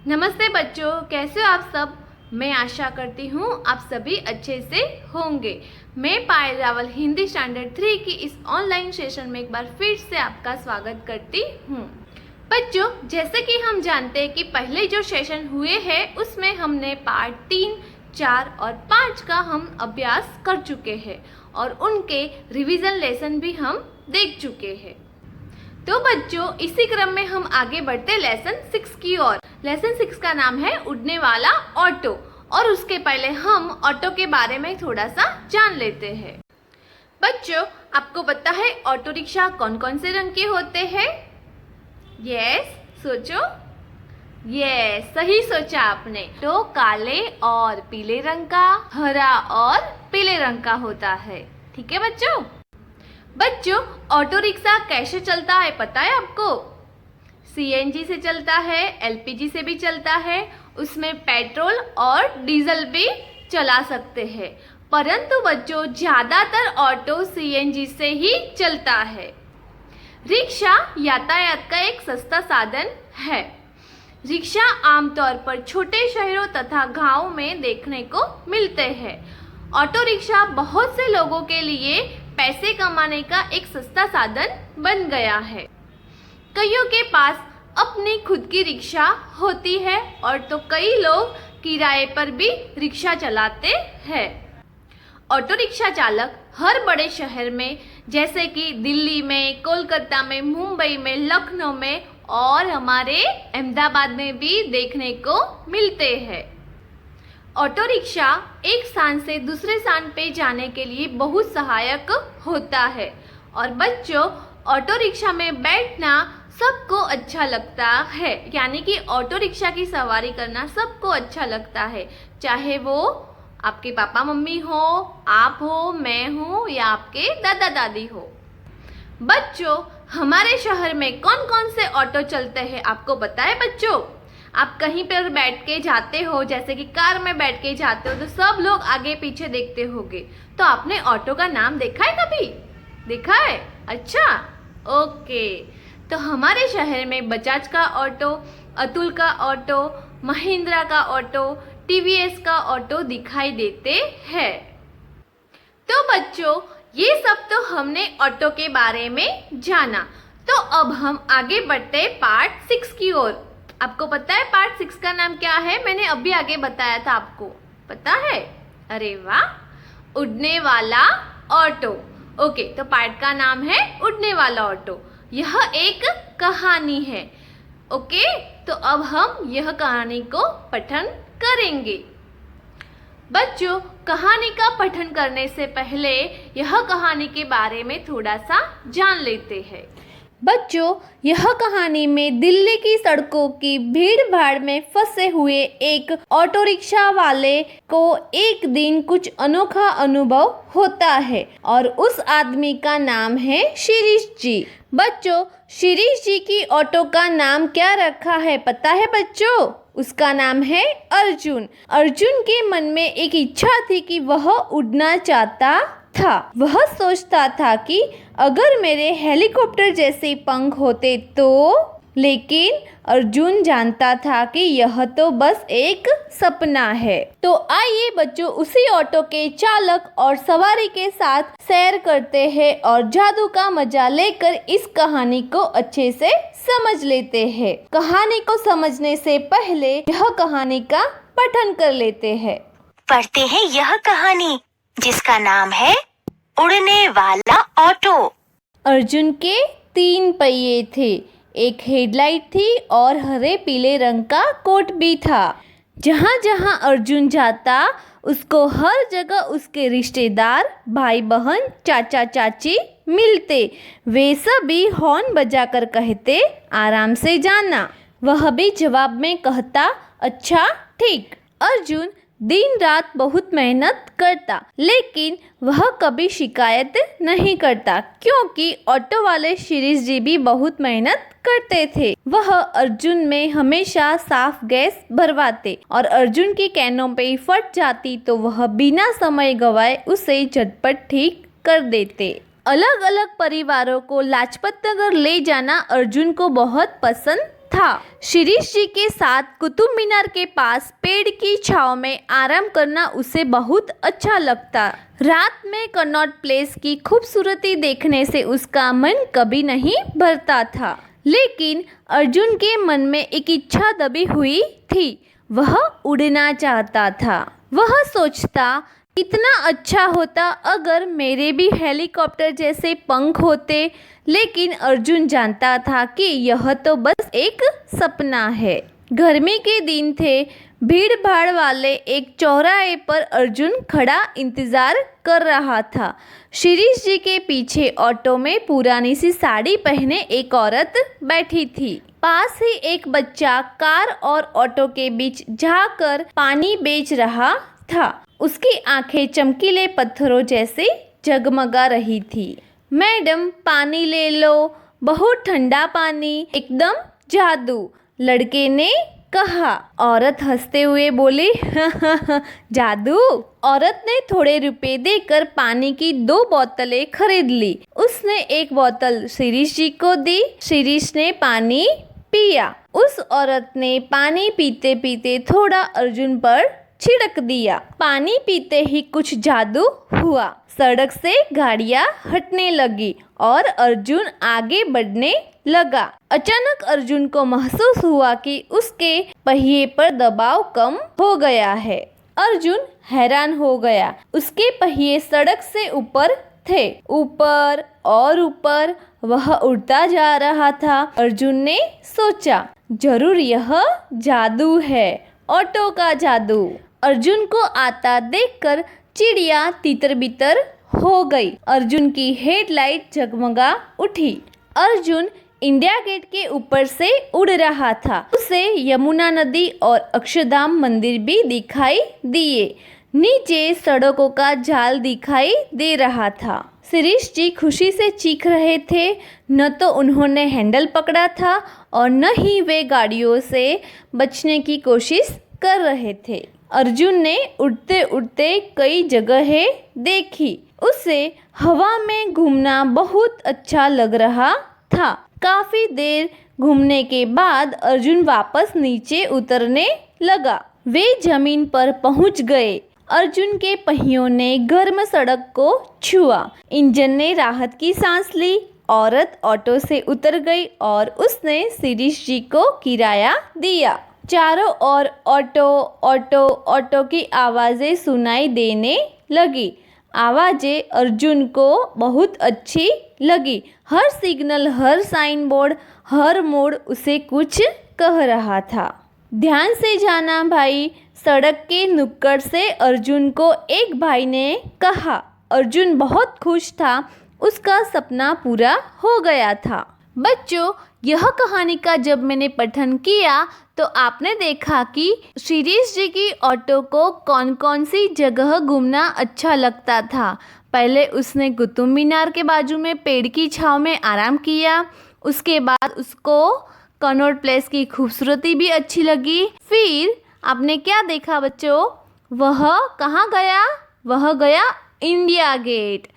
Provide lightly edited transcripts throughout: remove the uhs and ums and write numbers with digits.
नमस्ते बच्चों, कैसे हो आप सब। मैं आशा करती हूँ आप सभी अच्छे से होंगे। मैं पायल रावल हिंदी स्टैंडर्ड 3 की इस ऑनलाइन सेशन में एक बार फिर से आपका स्वागत करती हूँ। बच्चों, जैसे कि हम जानते हैं कि पहले जो सेशन हुए हैं उसमें हमने पार्ट 3, 4 और 5 का हम अभ्यास कर चुके हैं और उनके रिवीजन लेसन भी हम देख चुके हैं। तो बच्चों, इसी क्रम में हम आगे बढ़ते लेसन 6 की ओर। लेसन 6 का नाम है उड़ने वाला ऑटो, और उसके पहले हम ऑटो के बारे में थोड़ा सा जान लेते हैं। बच्चों, आपको पता है ऑटो रिक्शा कौन कौन से रंग के होते हैं? यस, सोचो। यस, सही सोचा आपने। तो काले और पीले रंग का, हरा और पीले रंग का होता है। ठीक है बच्चों, ऑटो रिक्शा कैसे चलता है पता है आपको? सीएनजी से चलता है, एलपीजी से भी चलता है, उसमें पेट्रोल और डीजल भी चला सकते हैं। परंतु बच्चों, ज़्यादातर ऑटो सीएनजी से ही चलता है। रिक्शा यातायात का एक सस्ता साधन है। रिक्शा आमतौर पर छोटे शहरों तथा गांवों में देखने को मिलते हैं। ऑटो रिक्शा बहुत से लोगों के लिए पैसे कमाने का एक सस्ता साधन बन गया है। कईयों के पास अपनी खुद की रिक्शा होती है और तो कई लोग किराए पर भी रिक्शा चलाते हैं। ऑटो रिक्शा चालक हर बड़े शहर में, जैसे कि दिल्ली में, कोलकाता में, मुंबई में, लखनऊ में और हमारे अहमदाबाद में भी देखने को मिलते हैं। ऑटो रिक्शा एक स्थान से दूसरे स्थान पे जाने के लिए बहुत सहायक होता है। और बच्चों, ऑटो रिक्शा में बैठना सबको अच्छा लगता है, यानी कि ऑटो रिक्शा की सवारी करना सबको अच्छा लगता है, चाहे वो आपके पापा मम्मी हो, आप हो, मैं हूँ या आपके दादा दादी हो। बच्चों, हमारे शहर में कौन कौन से ऑटो चलते हैं आपको पता है बच्चों? आप कहीं पर बैठ के जाते हो, जैसे कि कार में बैठ के जाते हो, तो सब लोग आगे पीछे देखते होंगे। तो आपने ऑटो का नाम देखा है कभी? देखा है? अच्छा, ओके। तो हमारे शहर में बजाज का ऑटो, अतुल का ऑटो, महिंद्रा का ऑटो, टीवीएस का ऑटो दिखाई देते हैं। तो बच्चों, ये सब तो हमने ऑटो के बारे में जाना। तो अब हम आगे बढ़ते पार्ट 6 की ओर। आपको पता है पार्ट 6 का नाम क्या है? मैंने अभी आगे बताया था, आपको पता है? अरे वाह, उड़ने वाला ऑटो। ओके, तो पार्ट का नाम है उड़ने वाला ऑटो। यह एक कहानी है। ओके, तो अब हम यह कहानी को पठन करेंगे। बच्चों, कहानी का पठन करने से पहले यह कहानी के बारे में थोड़ा सा जान लेते हैं। बच्चों, यह कहानी में दिल्ली की सड़कों की भीड़ भाड़ में फंसे हुए एक ऑटो रिक्शा वाले को एक दिन कुछ अनोखा अनुभव होता है और उस आदमी का नाम है शिरीष जी। बच्चों, शिरीष जी की ऑटो का नाम क्या रखा है पता है बच्चों? उसका नाम है अर्जुन। अर्जुन के मन में एक इच्छा थी कि वह उड़ना चाहता था। वह सोचता था कि अगर मेरे हेलीकॉप्टर जैसे पंख होते तो, लेकिन अर्जुन जानता था कि यह तो बस एक सपना है। तो आइए बच्चों, उसी ऑटो के चालक और सवारी के साथ सैर करते हैं और जादू का मजा लेकर इस कहानी को अच्छे से समझ लेते हैं। कहानी को समझने से पहले यह कहानी का पठन कर लेते हैं। पढ़ते हैं यह कहानी, जिसका नाम है उड़ने वाला ऑटो। अर्जुन के 3 पहिए थे, एक हेडलाइट थी और हरे पीले रंग का कोट भी था। जहाँ जहाँ अर्जुन जाता, उसको हर जगह उसके रिश्तेदार, भाई बहन, चाचा चाची मिलते। वे सभी हॉर्न बजाकर कहते, आराम से जाना। वह भी जवाब में कहता, अच्छा ठीक। अर्जुन दिन रात बहुत मेहनत करता, लेकिन वह कभी शिकायत नहीं करता, क्योंकि ऑटो वाले शिरीष जी भी बहुत मेहनत करते थे। वह अर्जुन में हमेशा साफ गैस भरवाते और अर्जुन की कैनों पे फट जाती तो वह बिना समय गवाए उसे झटपट ठीक कर देते। अलग अलग परिवारों को लाजपत नगर ले जाना अर्जुन को बहुत पसंद था। शिरीष जी के साथ कुतुब मीनार के पास पेड़ की छांव में आराम करना उसे बहुत अच्छा लगता। रात में कनॉट प्लेस की खूबसूरती देखने से उसका मन कभी नहीं भरता था। लेकिन अर्जुन के मन में एक इच्छा दबी हुई थी, वह उड़ना चाहता था। वह सोचता, कितना अच्छा होता अगर मेरे भी हेलीकॉप्टर जैसे पंख होते। लेकिन अर्जुन जानता था कि यह तो बस एक सपना है। गर्मी के दिन थे। भीड़ भाड़ वाले एक चौराहे पर अर्जुन खड़ा इंतजार कर रहा था। शिरीष जी के पीछे ऑटो में पुरानी सी साड़ी पहने एक औरत बैठी थी। पास ही एक बच्चा कार और ऑटो के बीच जाकर पानी बेच रहा था। उसकी आंखें चमकीले पत्थरों जैसे जगमगा रही थी। मैडम पानी ले लो, बहुत ठंडा पानी, एकदम जादू, लड़के ने कहा। औरत हंसते हुए बोली, जादू। औरत ने थोड़े रुपए देकर पानी की 2 बोतलें खरीद ली। उसने एक बोतल शिरीष जी को दी। शिरीष ने पानी पिया। उस औरत ने पानी पीते पीते थोड़ा अर्जुन पर छिड़क दिया। पानी पीते ही कुछ जादू हुआ। सड़क से गाड़ियां हटने लगी और अर्जुन आगे बढ़ने लगा। अचानक अर्जुन को महसूस हुआ कि उसके पहिए पर दबाव कम हो गया है। अर्जुन हैरान हो गया। उसके पहिए सड़क से ऊपर थे, ऊपर और ऊपर। वह उड़ता जा रहा था। अर्जुन ने सोचा, जरूर यह जादू है, ऑटो का जादू। अर्जुन को आता देखकर चिड़िया तितर बितर हो गई। अर्जुन की हेडलाइट जगमगा उठी। अर्जुन इंडिया गेट के ऊपर से उड़ रहा था। उसे यमुना नदी और अक्षरधाम मंदिर भी दिखाई दिए। नीचे सड़कों का जाल दिखाई दे रहा था। शिरीष जी खुशी से चीख रहे थे। न तो उन्होंने हैंडल पकड़ा था और न ही वे गाड़ियों से बचने की कोशिश कर रहे थे। अर्जुन ने उड़ते उड़ते कई जगहें देखी। उसे हवा में घूमना बहुत अच्छा लग रहा था। काफी देर घूमने के बाद अर्जुन वापस नीचे उतरने लगा। वे जमीन पर पहुंच गए। अर्जुन के पहियों ने गर्म सड़क को छुआ। इंजन ने राहत की सांस ली। औरत ऑटो से उतर गई और उसने शिरीष जी को किराया दिया। चारों ओर ऑटो ऑटो ऑटो की आवाज़ें सुनाई देने लगी। आवाज़ें अर्जुन को बहुत अच्छी लगी। हर सिग्नल, हर साइन बोर्ड, हर मोड़ उसे कुछ कह रहा था। ध्यान से जाना भाई, सड़क के नुक्कड़ से अर्जुन को एक भाई ने कहा। अर्जुन बहुत खुश था। उसका सपना पूरा हो गया था। बच्चों, यह कहानी का जब मैंने पठन किया तो आपने देखा कि शिरीष जी की ऑटो को कौन कौन सी जगह घूमना अच्छा लगता था। पहले उसने कुतुब मीनार के बाजू में पेड़ की छांव में आराम किया। उसके बाद उसको कनॉट प्लेस की खूबसूरती भी अच्छी लगी। फिर आपने क्या देखा बच्चों? वह कहाँ गया? वह गया इंडिया गेट।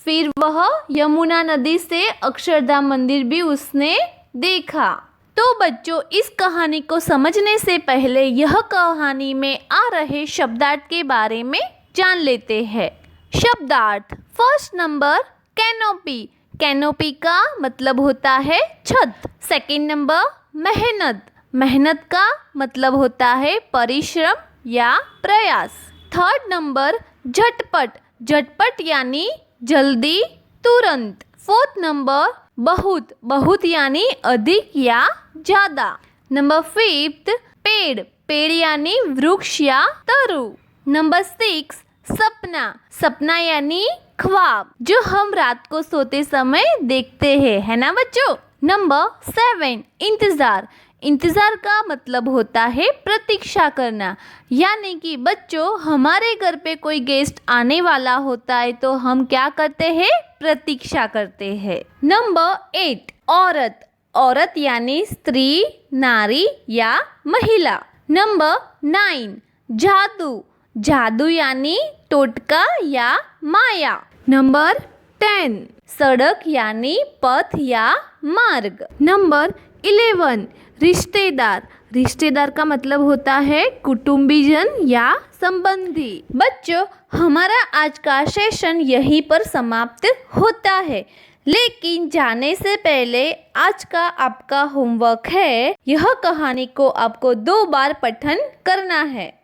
फिर वह यमुना नदी से अक्षरधाम मंदिर भी उसने देखा। तो बच्चों, इस कहानी को समझने से पहले यह कहानी में आ रहे शब्दार्थ के बारे में जान लेते हैं। शब्दार्थ। First number, canopy. कैनोपी का मतलब होता है छत। सेकंड नंबर, मेहनत। मेहनत का मतलब होता है परिश्रम या प्रयास। थर्ड नंबर, झटपट। झटपट यानी जल्दी, तुरंत। फोर्थ नंबर, बहुत। बहुत यानी अधिक या ज्यादा। नंबर फिफ्थ, पेड़। पेड़ यानी वृक्ष या तरु। नंबर 6, सपना। सपना यानी ख्वाब, जो हम रात को सोते समय देखते हैं, है ना बच्चों। नंबर 7, इंतजार। इंतजार का मतलब होता है प्रतीक्षा करना। यानी कि बच्चों, हमारे घर पे कोई गेस्ट आने वाला होता है तो हम क्या करते हैं? प्रतीक्षा करते हैं। नंबर 8, औरत। औरत यानी स्त्री, नारी या महिला। नंबर 9, जादू। जादू यानी टोटका या माया। नंबर 10, सड़क यानी पथ या मार्ग। नंबर 11, रिश्तेदार, रिश्तेदार का मतलब होता है कुटुंबीजन या संबंधी। बच्चों, हमारा आज का सेशन यहीं पर समाप्त होता है, लेकिन जाने से पहले आज का आपका होमवर्क है, यह कहानी को आपको 2 बार पठन करना है।